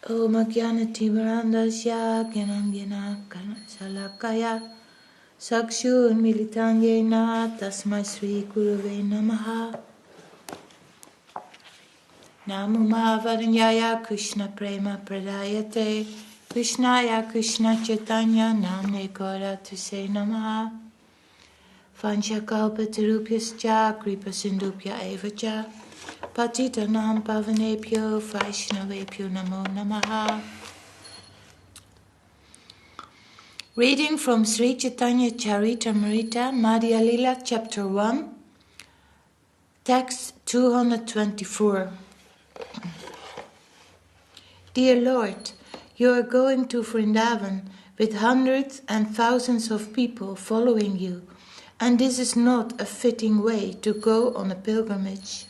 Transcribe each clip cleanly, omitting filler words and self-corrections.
Om Ajnana-timirandasya Gyananjana Salakaya Sakshur Militanyena Tasmai Sri Gurave Namaha. Namo Mahavadanyaya Krishna Prema Pradayate Krishnaya Krishna Chaitanya Namne Gaura Tuse Namaha. Vanchakalpatarupyascha Kripa Sindhupya Evacha Patitanam Pavanepyo Vaishnavepyo Namo Namaha. Reading from Sri Caitanya-caritāmṛta, Madhya-līlā, Chapter 1, Text 224. Dear Lord, you are going to Vrindavan with hundreds and thousands of people following you, and this is not a fitting way to go on a pilgrimage.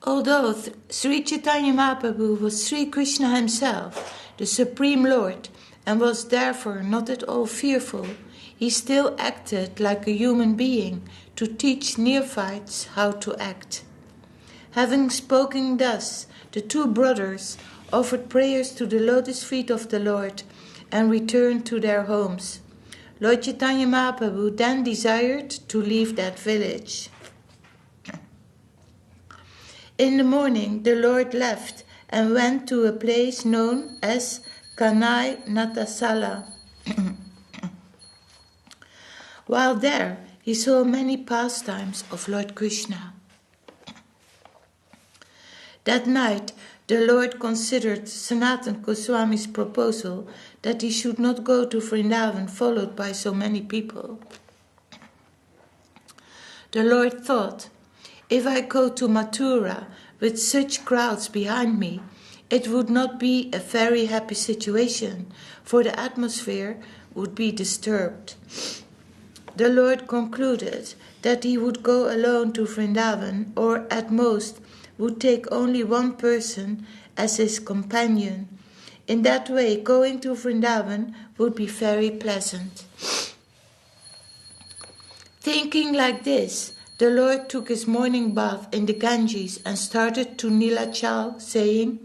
Although Sri Chaitanya Mahaprabhu was Sri Krishna himself, the Supreme Lord, and was therefore not at all fearful, he still acted like a human being to teach neophytes how to act. Having spoken thus, the two brothers offered prayers to the lotus feet of the Lord and returned to their homes. Lord Chaitanya Mahaprabhu then desired to leave that village. In the morning, the Lord left and went to a place known as Caitanya-caritāmṛta. While there, he saw many pastimes of Lord Krishna. That night, the Lord considered Sanatana Gosvāmī's proposal that he should not go to Vrindavan followed by so many people. The Lord thought, if I go to Mathura with such crowds behind me, it would not be a very happy situation, for the atmosphere would be disturbed. The Lord concluded that he would go alone to Vrindavan, or at most would take only one person as his companion. In that way, going to Vrindavan would be very pleasant. Thinking like this, the Lord took his morning bath in the Ganges and started to Nilachal, saying,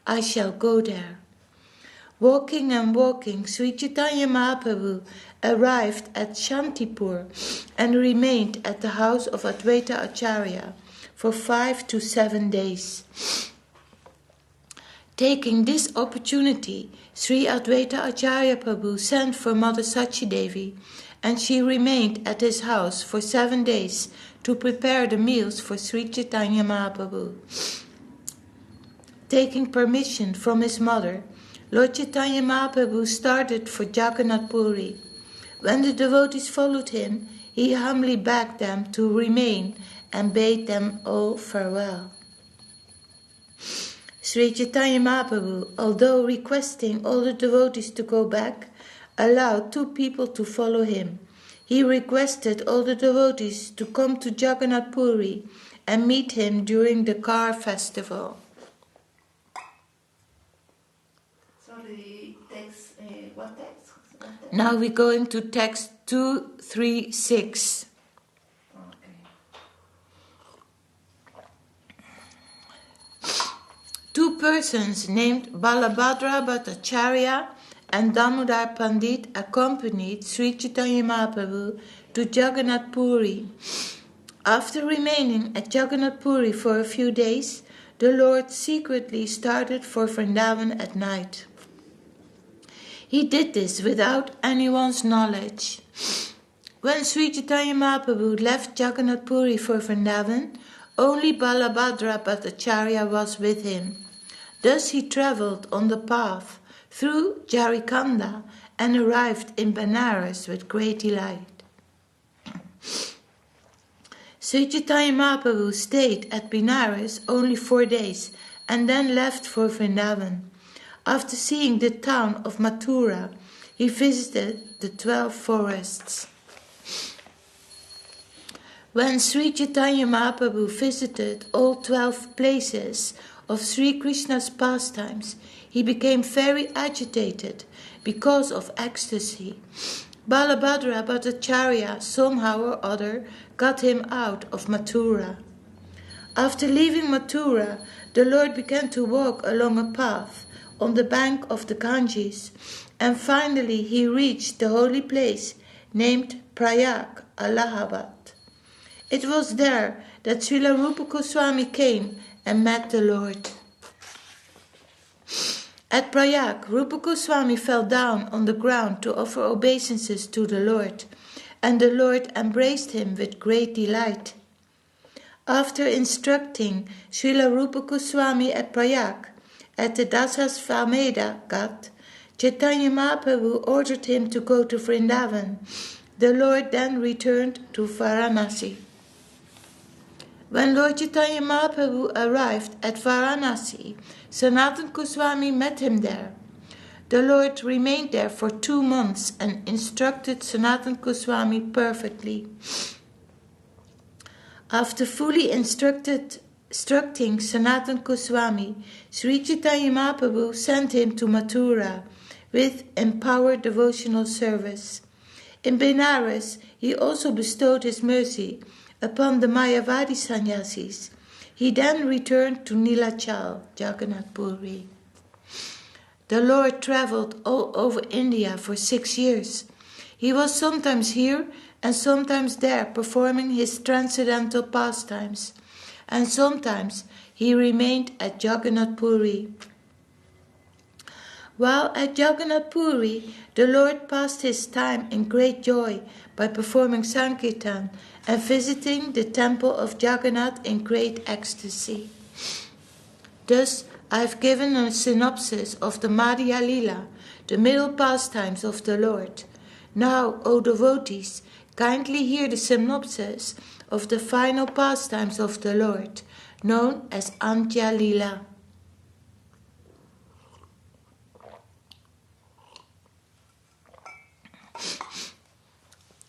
I shall go there. Walking and walking, Sri Chaitanya Mahaprabhu arrived at Shantipur and remained at the house of Advaita Acharya for 5 to 7 days. Taking this opportunity, Sri Advaita Acharya Prabhu sent for Mother Sachi Devī, and she remained at his house for 7 days to prepare the meals for Sri Chaitanya Mahaprabhu. Taking permission from his mother, Lord Chaitanya Mahaprabhu started for Jagannath Puri. When the devotees followed him, he humbly begged them to remain and bade them all farewell. Sri Chaitanya Mahaprabhu, although requesting all the devotees to go back, allowed 2 people to follow him. He requested all the devotees to come to Jagannath Puri and meet him during the car festival. Sorry, text, what text? Now we're going to text 236. Okay. 2 persons named Balabhadra Bhattacharya and Damodar Pandit accompanied Sri Chaitanya Mahaprabhu to Jagannath Puri. After remaining at Jagannath Puri for a few days, the Lord secretly started for Vrindavan at night. He did this without anyone's knowledge. When Sri Chaitanya Mahaprabhu left Jagannath Puri for Vrindavan, only Balabhadra Bhattacharya was with him. Thus he travelled on the path through Jharkhand and arrived in Benares with great delight. Sri Chaitanya Mahaprabhu stayed at Benares only 4 days and then left for Vrindavan. After seeing the town of Mathura, he visited the 12 forests. When Sri Chaitanya Mahaprabhu visited all 12 places of Sri Krishna's pastimes, he became very agitated because of ecstasy. Balabhadra Bhattacharya somehow or other got him out of Mathura. After leaving Mathura, the Lord began to walk along a path on the bank of the Ganges, and finally he reached the holy place named Prayag, Allahabad. It was there that Śrīla Rupa Gosvāmī came and met the Lord. At Prayag, Rupa Gosvāmī fell down on the ground to offer obeisances to the Lord, and the Lord embraced him with great delight. After instructing Śrīla Rupa Gosvāmī at Prayag, at the Dasasvamedha Ghat, Caitanya-caritāmṛta ordered him to go to Vrindavan. The Lord then returned to Varanasi. When Lord Caitanya-caritāmṛta arrived at Varanasi, Sanatana Gosvāmī met him there. The Lord remained there for 2 months and instructed Sanatana Gosvāmī perfectly. After fully instructing Sanatana Gosvāmī, Sri Caitanya-caritāmṛta sent him to Mathura with empowered devotional service. In Benares, he also bestowed his mercy upon the Mayavadi sannyasis. He then returned to Nilachal, Jagannath Puri. The Lord travelled all over India for 6 years. He was sometimes here and sometimes there performing his transcendental pastimes, and sometimes he remained at Jagannath Puri. While at Jagannath Puri, the Lord passed his time in great joy by performing Sankirtan and visiting the temple of Jagannath in great ecstasy. Thus, I have given a synopsis of the Madhya-līlā, the middle pastimes of the Lord. Now, O devotees, kindly hear the synopsis of the final pastimes of the Lord, known as Madhya-līlā.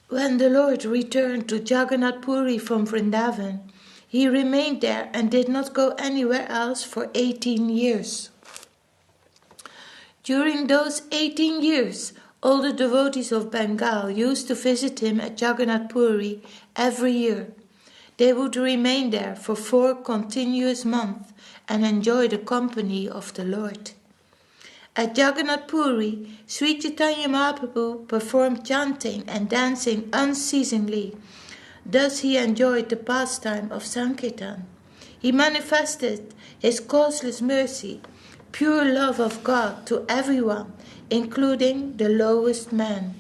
When the Lord returned to Jagannath Puri from Vrindavan, he remained there and did not go anywhere else for 18 years. During those 18 years, all the devotees of Bengal used to visit him at Jagannath Puri every year. They would remain there for 4 continuous months and enjoy the company of the Lord. At Jagannath Puri, Sri Caitanya-caritāmṛta performed chanting and dancing unceasingly. Thus he enjoyed the pastime of Sankirtan. He manifested his causeless mercy, pure love of God to everyone, including the lowest man.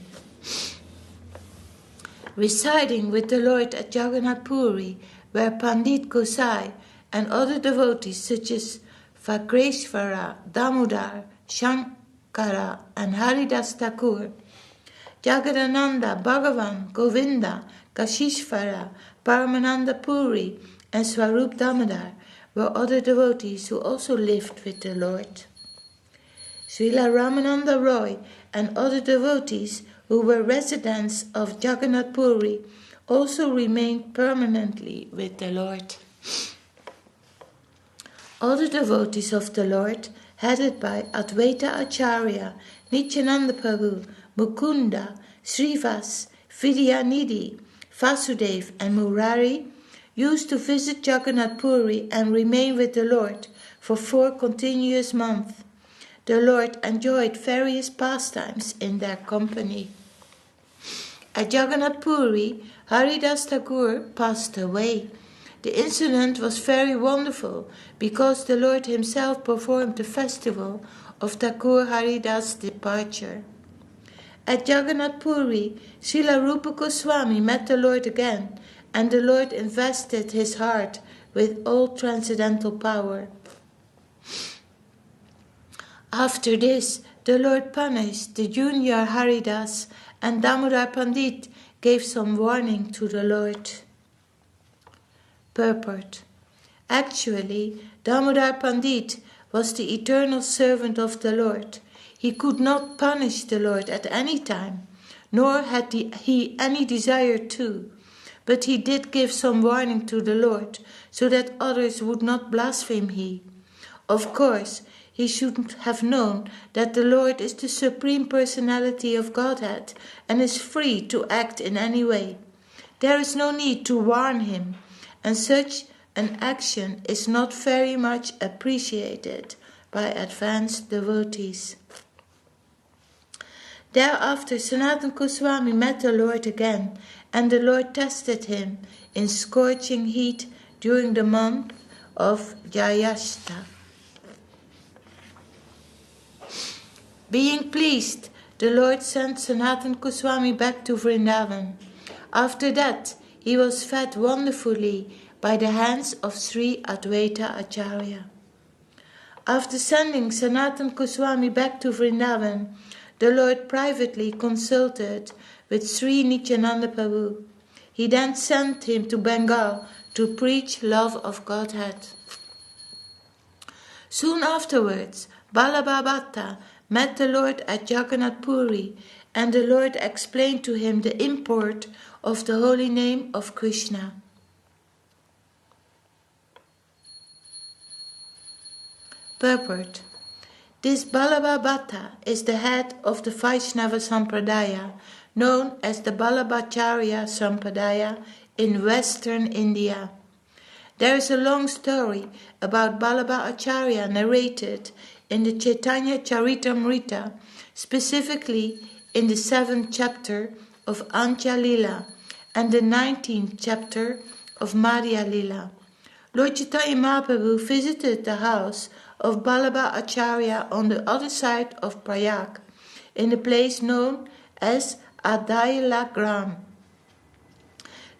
Residing with the Lord at Jagannath Puri were Pandit Gosai and other devotees such as Vakreshvara, Damodar, Shankara and Haridas Thakur. Jagadananda, Bhagavan, Govinda, Kashishvara, Paramananda Puri and Swarup Damodar were other devotees who also lived with the Lord. Srila Ramananda Roy and other devotees who were residents of Jagannath Puri also remained permanently with the Lord. Other devotees of the Lord, headed by Advaita Acharya, Nityananda Prabhu, Mukunda, Srivas, Vidyanidhi, Vasudev and Murari, used to visit Jagannath Puri and remain with the Lord for 4 continuous months. The Lord enjoyed various pastimes in their company. At Jagannath Puri, Haridas Thakur passed away. The incident was very wonderful because the Lord himself performed the festival of Thakur Haridas' departure. At Jagannath Puri, Śrīla Rupa Gosvāmī met the Lord again, and the Lord invested his heart with all transcendental power. After this, the Lord punished the junior Haridas, and Damodar Pandit gave some warning to the Lord. Purport. Actually, Damodar Pandit was the eternal servant of the Lord. He could not punish the Lord at any time, nor had he any desire to, but he did give some warning to the Lord, so that others would not blaspheme him. Of course, he should have known that the Lord is the Supreme Personality of Godhead and is free to act in any way. There is no need to warn him, and such an action is not very much appreciated by advanced devotees. Thereafter, Sanatana Gosvāmī met the Lord again, and the Lord tested him in scorching heat during the month of Jyeshta. Being pleased, the Lord sent Sanatana Gosvāmī back to Vrindavan. After that, he was fed wonderfully by the hands of Sri Advaita Acharya. After sending Sanatana Gosvāmī back to Vrindavan, the Lord privately consulted with Sri Nityananda Prabhu. He then sent him to Bengal to preach love of Godhead. Soon afterwards, Balabhabhata met the Lord at Jagannath Puri, and the Lord explained to him the import of the holy name of Krishna. Purport. This Balabhabhata is the head of the Vaishnava Sampradaya, known as the Balabhacharya Sampradaya in western India. There is a long story about Balabhacharya narrated in the Caitanya-caritāmṛta, specifically in the 7th chapter of Madhya-līlā and the 19th chapter of Madhya-līlā. Lord Chaitanya Mahaprabhu visited the house of Balabhacharya on the other side of Prayag, in a place known as Adayala Gram.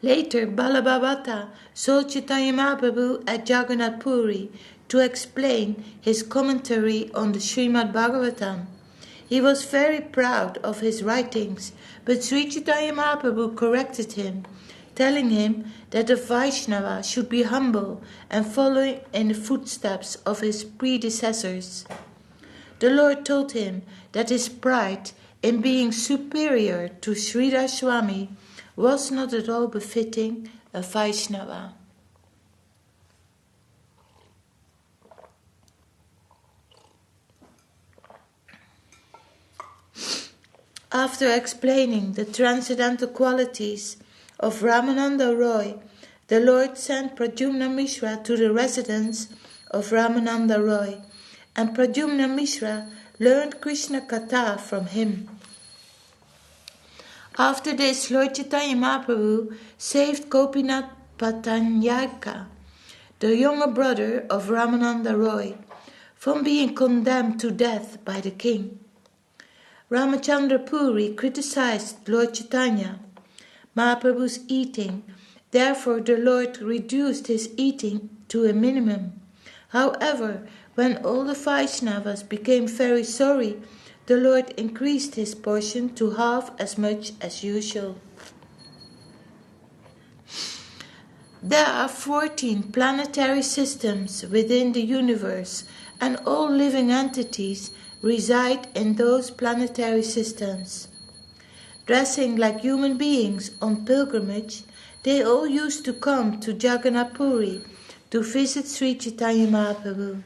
Later, Balabhabhata saw Chaitanya Mahaprabhu at Jagannath Puri to explain his commentary on the Srimad Bhagavatam. He was very proud of his writings, but Sri Chaitanya Mahaprabhu corrected him, telling him that a Vaishnava should be humble and follow in the footsteps of his predecessors. The Lord told him that his pride in being superior to Śrīdhar Swāmī was not at all befitting a Vaishnava. After explaining the transcendental qualities of Ramananda Roy, the Lord sent Pradyumna Mishra to the residence of Ramananda Roy, and Pradyumna Mishra learned Krishna Katha from him. After this, Lord Chaitanya Mahaprabhu saved Gopinath Patanyaka, the younger brother of Ramananda Roy, from being condemned to death by the king. Ramachandra Puri criticized Lord Chaitanya Mahaprabhu's eating, therefore the Lord reduced his eating to a minimum. However, when all the Vaishnavas became very sorry, the Lord increased his portion to half as much as usual. There are 14 planetary systems within the universe, and all living entities reside in those planetary systems. Dressing like human beings on pilgrimage, they all used to come to Jagannath Puri to visit Sri Chaitanya Mahaprabhu.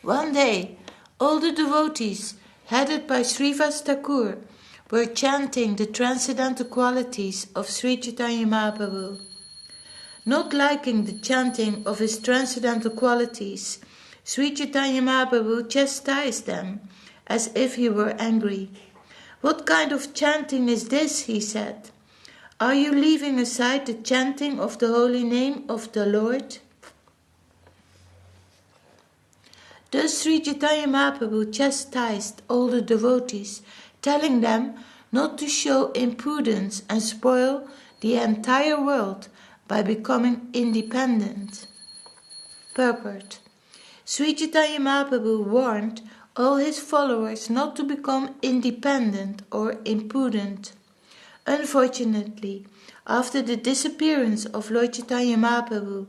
One day, all the devotees, headed by Srivas Thakur, were chanting the transcendental qualities of Sri Chaitanya Mahaprabhu. Not liking the chanting of his transcendental qualities, Sri Chaitanya Mahaprabhu chastised them as if he were angry. "What kind of chanting is this?" he said. "Are you leaving aside the chanting of the holy name of the Lord?" Thus Sri Chaitanya Mahaprabhu chastised all the devotees, telling them not to show impudence and spoil the entire world by becoming independent. Purport. Sri Chaitanya Mahaprabhu warned all his followers not to become independent or impudent. Unfortunately, after the disappearance of Lord Chaitanya Mahaprabhu,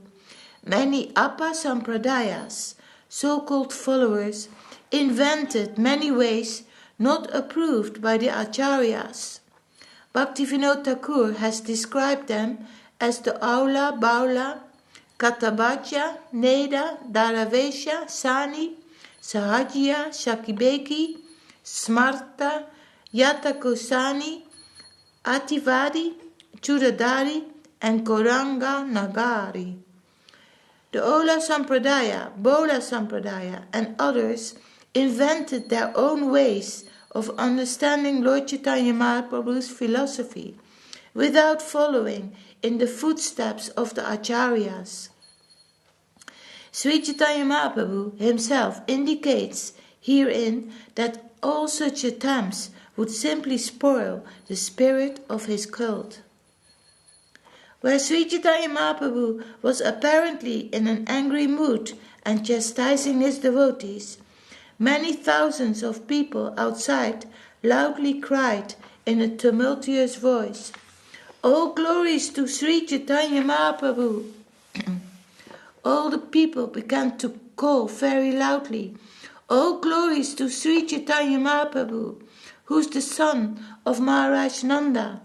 many Appa Sampradayas, so-called followers, invented many ways not approved by the Acharyas. Bhaktivinoda Thakur has described them as the Aula Baula Katabhaja, Neda, Dharavesha, Sani, Sahajya, Shakibeki, Smarta, Yatakosani, Ativadi, Chudadari, and Koranga Nagari. The Ola Sampradaya, Bola Sampradaya, and others invented their own ways of understanding Lord Chaitanya Mahaprabhu's philosophy without following in the footsteps of the Acharyas. Sri Chaitanya Mahaprabhu himself indicates herein that all such attempts would simply spoil the spirit of his cult. Where Sri Chaitanya Mahaprabhu was apparently in an angry mood and chastising his devotees, many thousands of people outside loudly cried in a tumultuous voice, "All glories to Sri Chaitanya Mahaprabhu!" All the people began to call very loudly, "All glories to Sri Chaitanya Mahaprabhu, who's the son of Maharaj Nanda.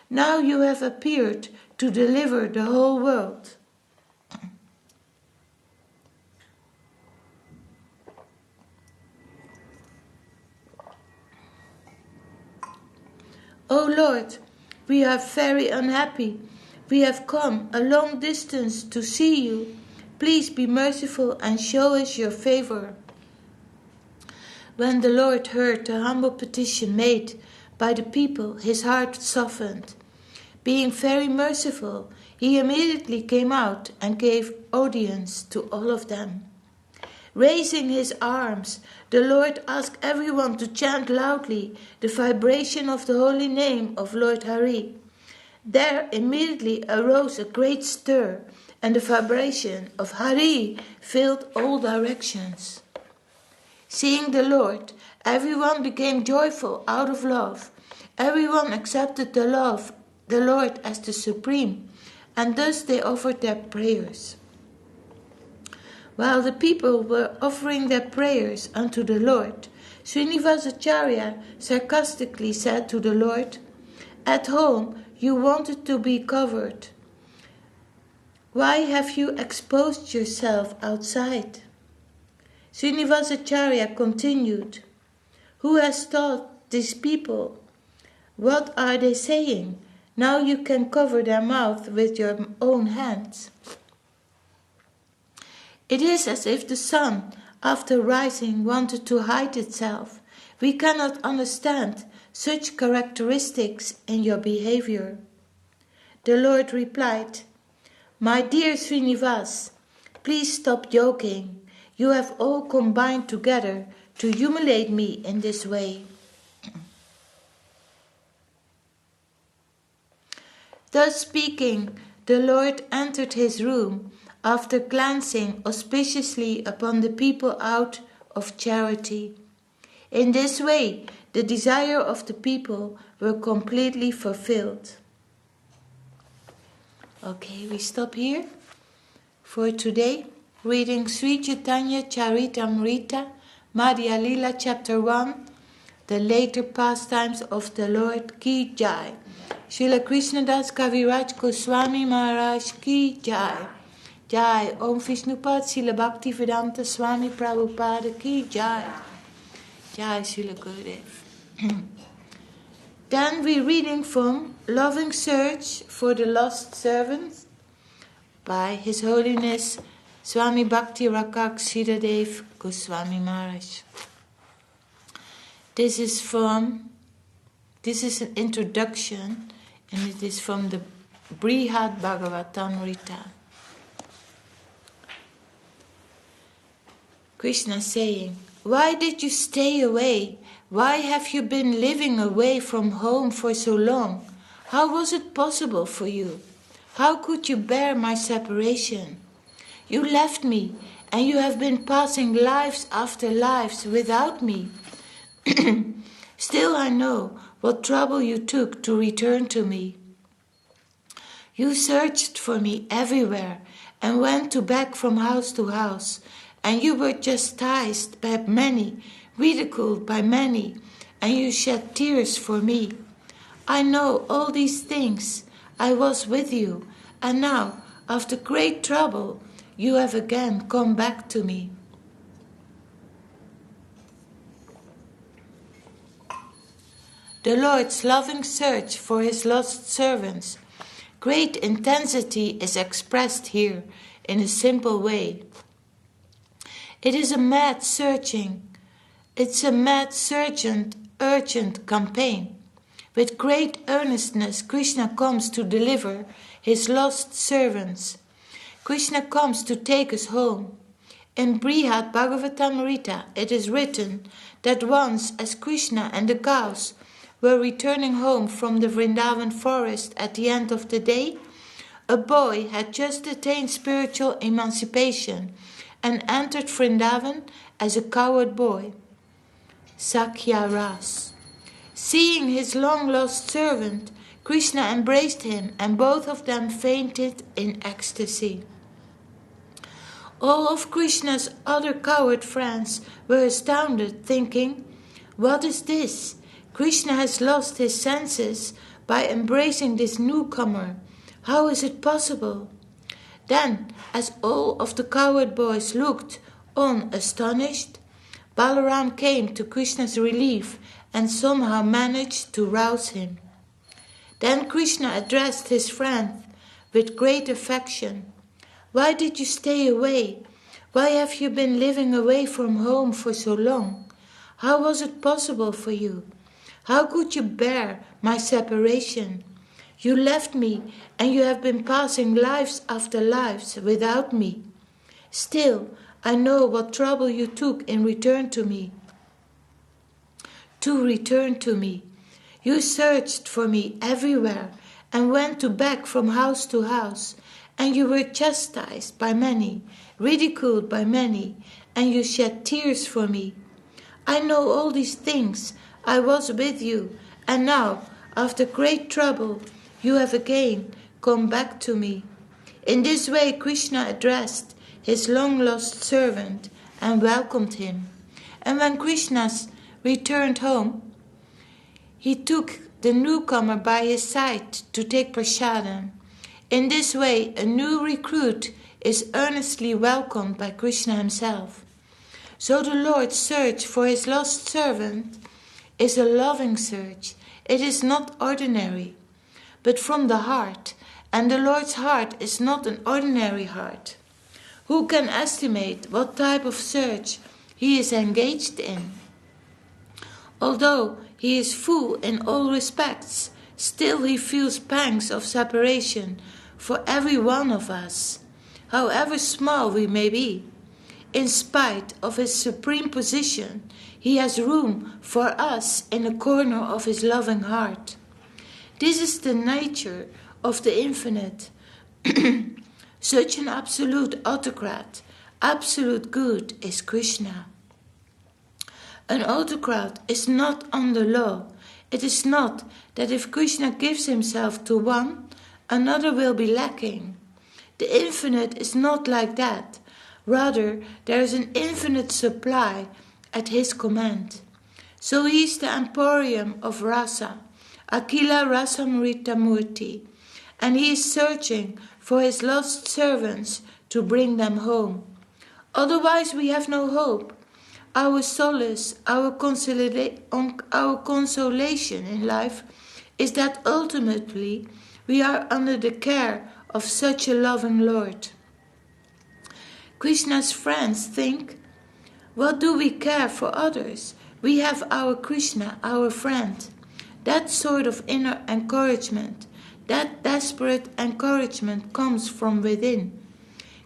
Now you have appeared to deliver the whole world." "O Lord, we are very unhappy. We have come a long distance to see you. Please be merciful and show us your favor." When the Lord heard the humble petition made by the people, his heart softened. Being very merciful, he immediately came out and gave audience to all of them. Raising his arms, the Lord asked everyone to chant loudly the vibration of the holy name of Lord Hari. There immediately arose a great stir, and the vibration of Hari filled all directions. Seeing the Lord, everyone became joyful out of love. Everyone accepted the Lord as the Supreme, and thus they offered their prayers. While the people were offering their prayers unto the Lord, Srinivasacharya sarcastically said to the Lord, "At home you wanted to be covered. Why have you exposed yourself outside?" Srinivasacharya continued, "Who has taught these people? What are they saying? Now you can cover their mouth with your own hands." It is as if the sun, after rising, wanted to hide itself. We cannot understand such characteristics in your behavior. The Lord replied, "My dear Srinivas, please stop joking. You have all combined together to humiliate me in this way." Thus speaking, the Lord entered his room after glancing auspiciously upon the people out of charity. In this way, the desire of the people were completely fulfilled. Okay, we stop here for today. Reading Sri Caitanya-caritāmṛta, Madhya-līlā, Chapter 1, the later pastimes of the Lord Ki Jai. Śrīla Kṛṣṇadāsa Kavirāja Gosvāmī Maharaj Ki Jai. Jai. Om Vishnupad Śrīla Bhakti Vedanta Swāmī Prabhupada Ki Jai. Jai Śrīla Gurudev. Then we're reading from Loving Search for the Lost Servant by His Holiness Swāmī Bhakti Rakak Śrīdhar Gosvāmī Maharaj. This is an introduction, and it is from the Brihad Bhagavatamrita. Krishna saying, "Why did you stay away? Why have you been living away from home for so long? How was it possible for you? How could you bear my separation? You left me, and you have been passing lives after lives without me. Still I know what trouble you took to return to me. You searched for me everywhere and went to beg from house to house, and you were chastised by many, ridiculed by many, and you shed tears for me. I know all these things. I was with you, and now After great trouble, you have again come back to me. The Lord's loving search for his lost servants. Great intensity is expressed here in a simple way. It is a mad searching. It's a mad, urgent campaign. With great earnestness, Krishna comes to deliver his lost servants. Krishna comes to take us home. In Madhya-līlā it is written that once, as Krishna and the cows were returning home from the Vrindavan forest at the end of the day, a boy had just attained spiritual emancipation and entered Vrindavan as a cowherd boy. Sachi. Seeing his long-lost servant, Krishna embraced him and both of them fainted in ecstasy. All of Krishna's other cowherd friends were astounded, thinking, "What is this? Krishna has lost his senses by embracing this newcomer. How is it possible?" Then, as all of the cowherd boys looked on astonished, Balaram came to Krishna's relief and somehow managed to rouse him. Then Krishna addressed his friend with great affection. "Why did you stay away? Why have you been living away from home for so long? How was it possible for you? How could you bear my separation? You left me and you have been passing lives after lives without me. Still, I know what trouble you took in return to me. You searched for me everywhere and went to beg from house to house, and you were chastised by many, ridiculed by many, and you shed tears for me. I know all these things. I was with you, and now, after great trouble, you have again come back to me." In this way, Krishna addressed his long-lost servant and welcomed him. And when Krishna returned home, he took the newcomer by his side to take prasadam. In this way, a new recruit is earnestly welcomed by Krishna himself. So the Lord's search for his lost servant is a loving search. It is not ordinary, but from the heart, and the Lord's heart is not an ordinary heart. Who can estimate what type of search he is engaged in? Although he is full in all respects, still he feels pangs of separation for every one of us, however small we may be. In spite of his supreme position, he has room for us in a corner of his loving heart. This is the nature of the infinite. Such an absolute autocrat, absolute good is Krishna. An autocrat is not under law. It is not that if Krishna gives himself to one, another will be lacking. The infinite is not like that. Rather, there is an infinite supply at his command. So he is the emporium of rasa, Akila Rasamrita Murti, and he is searching for his lost servants to bring them home. Otherwise we have no hope. Our solace, our consolation in life is that ultimately we are under the care of such a loving Lord. Krishna's friends think, what do we care for others? We have our Krishna, our friend. That sort of inner encouragement, that desperate encouragement comes from within.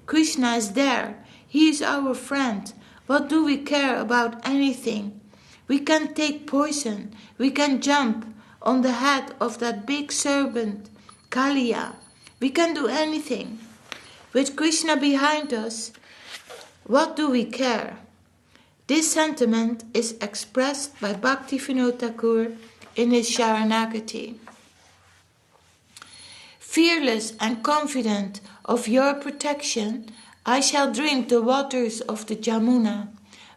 Krishna is there. He is our friend. What do we care about anything? We can take poison. We can jump on the head of that big serpent, Kaliya. We can do anything. With Krishna behind us, what do we care? This sentiment is expressed by Bhakti Thakur in his Sharanagati. Fearless and confident of your protection, I shall drink the waters of the Jamuna,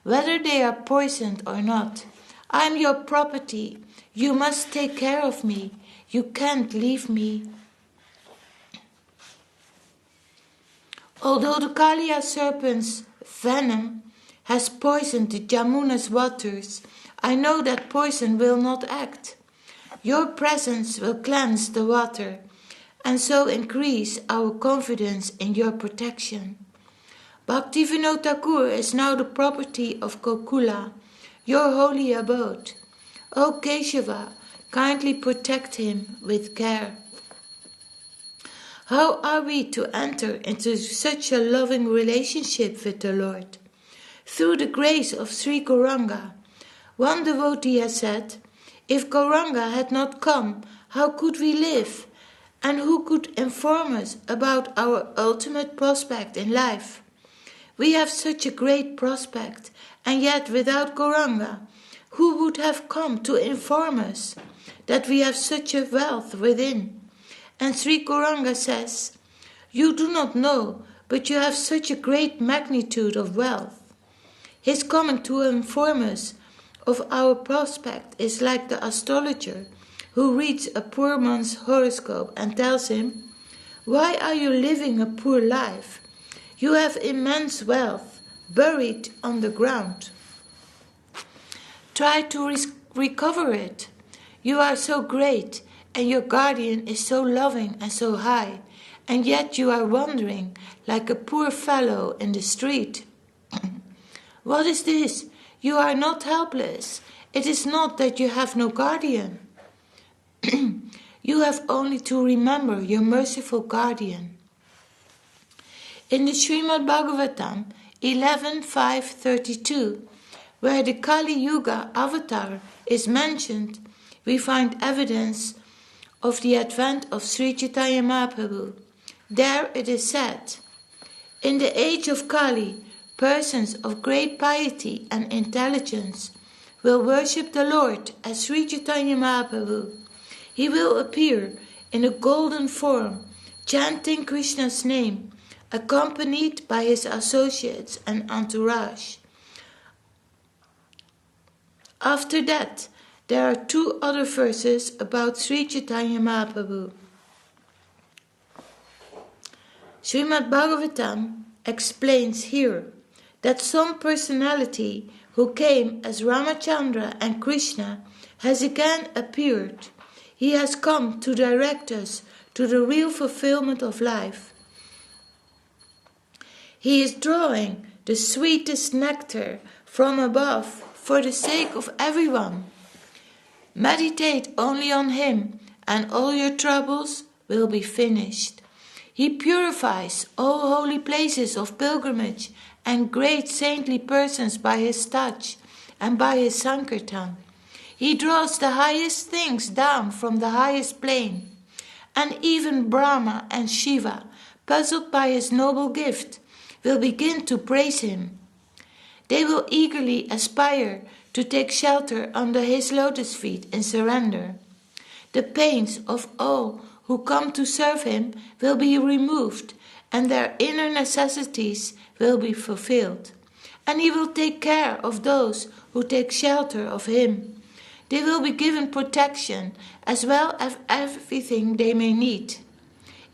whether they are poisoned or not. I am your property. You must take care of me. You can't leave me. Although the Kaliya serpent's venom has poisoned the Jamuna's waters, I know that poison will not act. Your presence will cleanse the water, and so increase our confidence in your protection. Bhaktivinoda Thakur is now the property of Gokula, your holy abode. O Keshava, kindly protect him with care. How are we to enter into such a loving relationship with the Lord? Through the grace of Sri Gauranga. One devotee has said, if Gauranga had not come, how could we live? And who could inform us about our ultimate prospect in life? We have such a great prospect, and yet without Gauranga, who would have come to inform us that we have such a wealth within? And Sri Gauranga says, you do not know, but you have such a great magnitude of wealth. His coming to inform us of our prospect is like the astrologer who reads a poor man's horoscope and tells him, why are you living a poor life? You have immense wealth buried on the ground. Try to recover it. You are so great, and your guardian is so loving and so high, and yet you are wandering like a poor fellow in the street. What is this? You are not helpless. It is not that you have no guardian. You have only to remember your merciful guardian. In the Srimad Bhagavatam 11.5.32, where the Kali Yuga avatar is mentioned, we find evidence of the advent of Sri Chaitanya Mahaprabhu. There it is said, in the age of Kali, persons of great piety and intelligence will worship the Lord as Sri Chaitanya Mahaprabhu. He will appear in a golden form, chanting Krishna's name, accompanied by his associates and entourage. After that, there are two other verses about Sri Chaitanya Mahaprabhu. Srimad Bhagavatam explains here that some personality who came as Ramachandra and Krishna has again appeared. He has come to direct us to the real fulfillment of life. He is drawing the sweetest nectar from above for the sake of everyone. Meditate only on him, and all your troubles will be finished. He purifies all holy places of pilgrimage and great saintly persons by his touch and by his sankirtan. He draws the highest things down from the highest plane, and even Brahma and Shiva, puzzled by his noble gift, will begin to praise him. They will eagerly aspire to take shelter under his lotus feet in surrender. The pains of all who come to serve him will be removed, and their inner necessities will be fulfilled. And he will take care of those who take shelter of him. They will be given protection as well as everything they may need.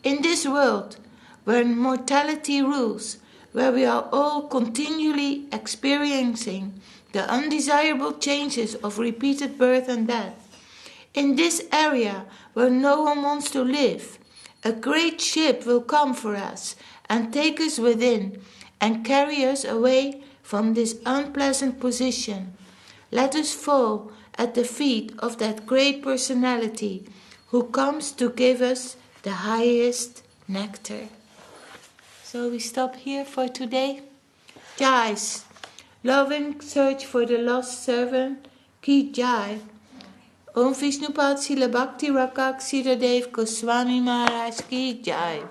In this world, where mortality rules, where we are all continually experiencing the undesirable changes of repeated birth and death, in this area where no one wants to live, a great ship will come for us and take us within and carry us away from this unpleasant position. Let us fall at the feet of that great personality who comes to give us the highest nectar. So we stop here for today. Jais, loving search for the lost servant, Ki Jai. Om Vishnupad Srila Bhakti Rakak Śrīdhar Gosvāmī Maharaj Ki Jai.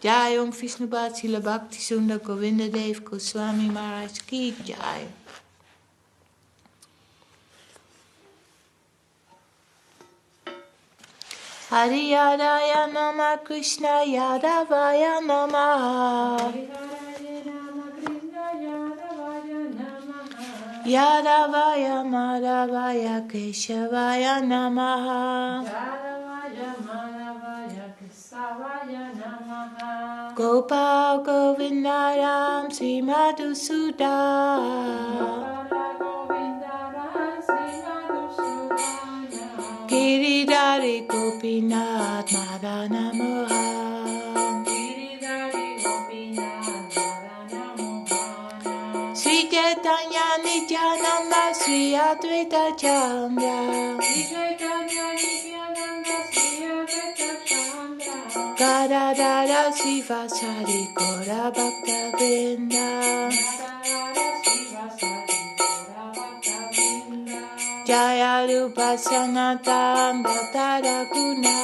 Jai Om Vishnupad Srila Bhakti Sundar Govinda Dev Gosvāmī Maharaj Ki Jai. Hari Yadaya Nama Krishna Yadavaya Nama Yadavaya Madhavaya Keshavaya Namaha Yadavaya Madhavaya Keshavaya Namaha Gopal Govindaram Sri Madhusudana Giridhari Gopinath Madana Mohan Sri Caitanya Nityananda Sri Advaita Chandra Kavirāja Srivasari Gora Bhakta Vrinda Jaya Rupa Sanatan Bhattara Guna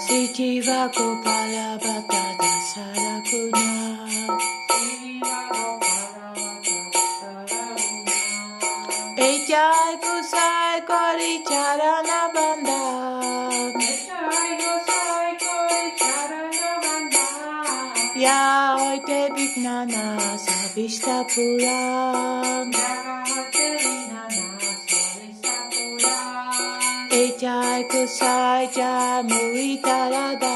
Sri Jiva Gopala Bhatta Dasara Guna Jai Gosai Kori Charana Banda Ya Hoite Vignana Savishta Puran Jai Gosai Jai Muitarada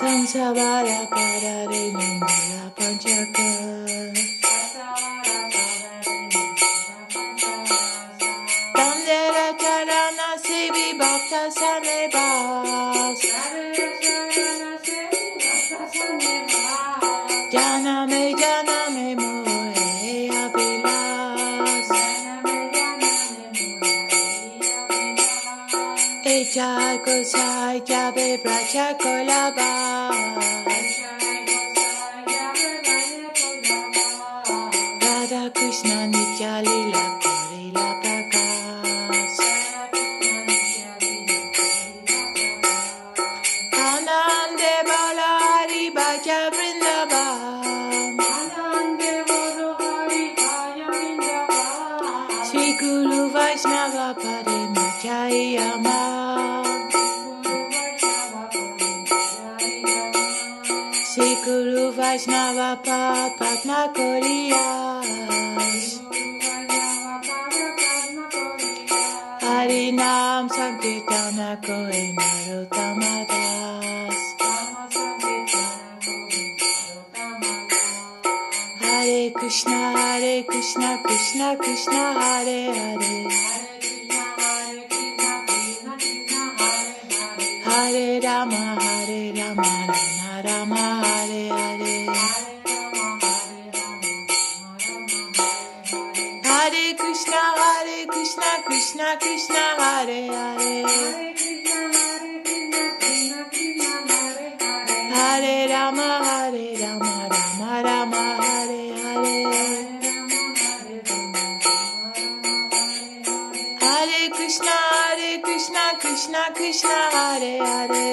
Tansavara Parare Numara Panchaka Tamdera Charana Sevi Bhakta Sanebas Janame Janame Mohe Abhilas Jai Gosai Jabe Braja Kolabas Radha Krishna Madhya-līlā Korila Prakas Anande Bala Hari Bhaja Vrindavan Shri Guru Vaishnava Pade Majayama Shri Guru Vaishnava Padma Koriyas Harinam Sankirtana Koi Narottamadas Hare Krishna Krishna Krishna Hare Hare Hare Rama Rama Rama Hare Hare Hare Krishna Krishna Krishna Hare Hare Hare Rama Rama Rama Hare Hare Hare Krishna Krishna Krishna Hare Hare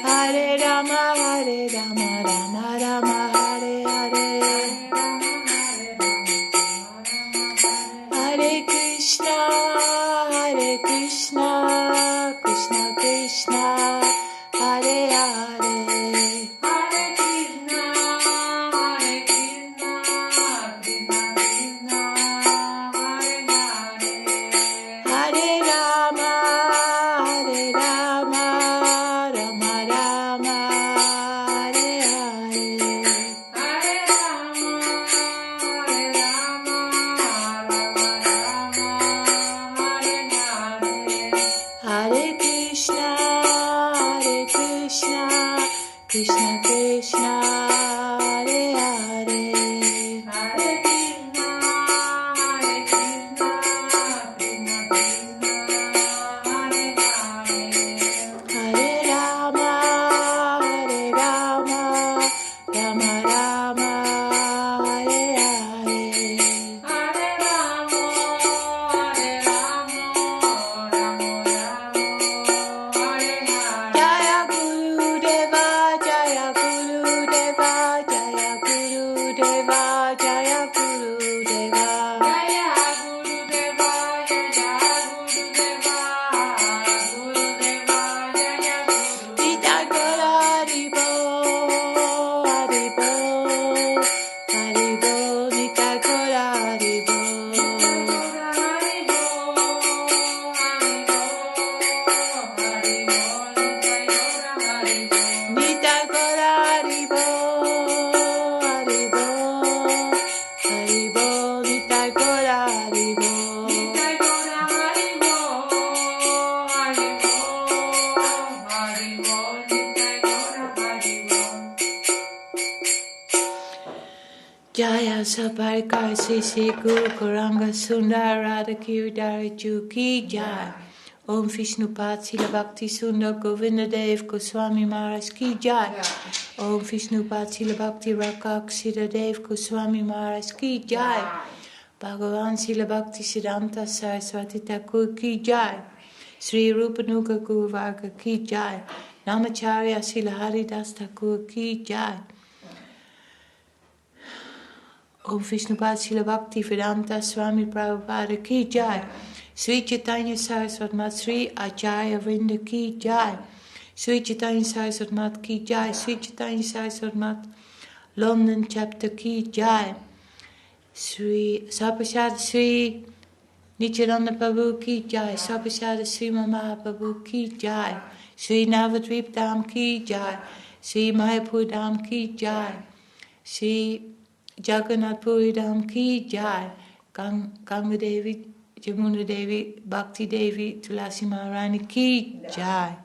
Hare Rama Rama Rama Hare Hare Hare Krishna Krishna Krishna Hare Hare Krishna Krishna Hare Hare Hare Krishna Hare Rama Rama Rama Hare Hare Hare Rama Jaya Guru Deva Jaya Saparikar Sisi Guru Kuranga Sundar Radha Kavirāja Ju Ki Jai. Om Vishnupad Sila Bhakti Sundar Govinda Dev Gosvāmī Maharaj Ki Jai. Om Vishnupad Sila Bhakti Rakak Śrīdhar Gosvāmī Maharaj Ki Jai. Bhagavan Sila Bhakti Siddhanta Saraswati Thakur Ki Jai. Sri Rupanuga Guru Varga Ki Jai. Namacharya Sila Haridas Thakur Ki Jai. Om Vishnupad Sila Bhakti Vedanta Swāmī Prabhupada Ki Jai. Sri Caitanya-caritāmṛta Sri Acharya Vrinda Ki Jai. Sri Caitanya-caritāmṛta Ki Jai. Sri Caitanya-caritāmṛta London Chapter Ki Jai. Sri Sapasada Sri Nityananda Prabhu Ki Jai. Sapasada Sri Mahaprabhu Ki Jai. Sri Navadvip Dham Ki Jai. Sri Mayapur Dham Ki Jai. Sri Jagannath Puri Dham Ki Jai. Ganga Devi, Jamuna Devi, Bhakti Devi, Tulasi Maharani Ki Jai.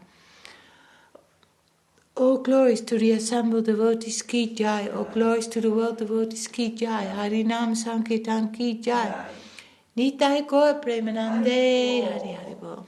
All glories to the assembled devotees Ki Jai. All glories to the world devotees Ki Jai. Harinam Sankirtan Ki Jai. Nitai Gaur Premanande. Hari Hari Bol.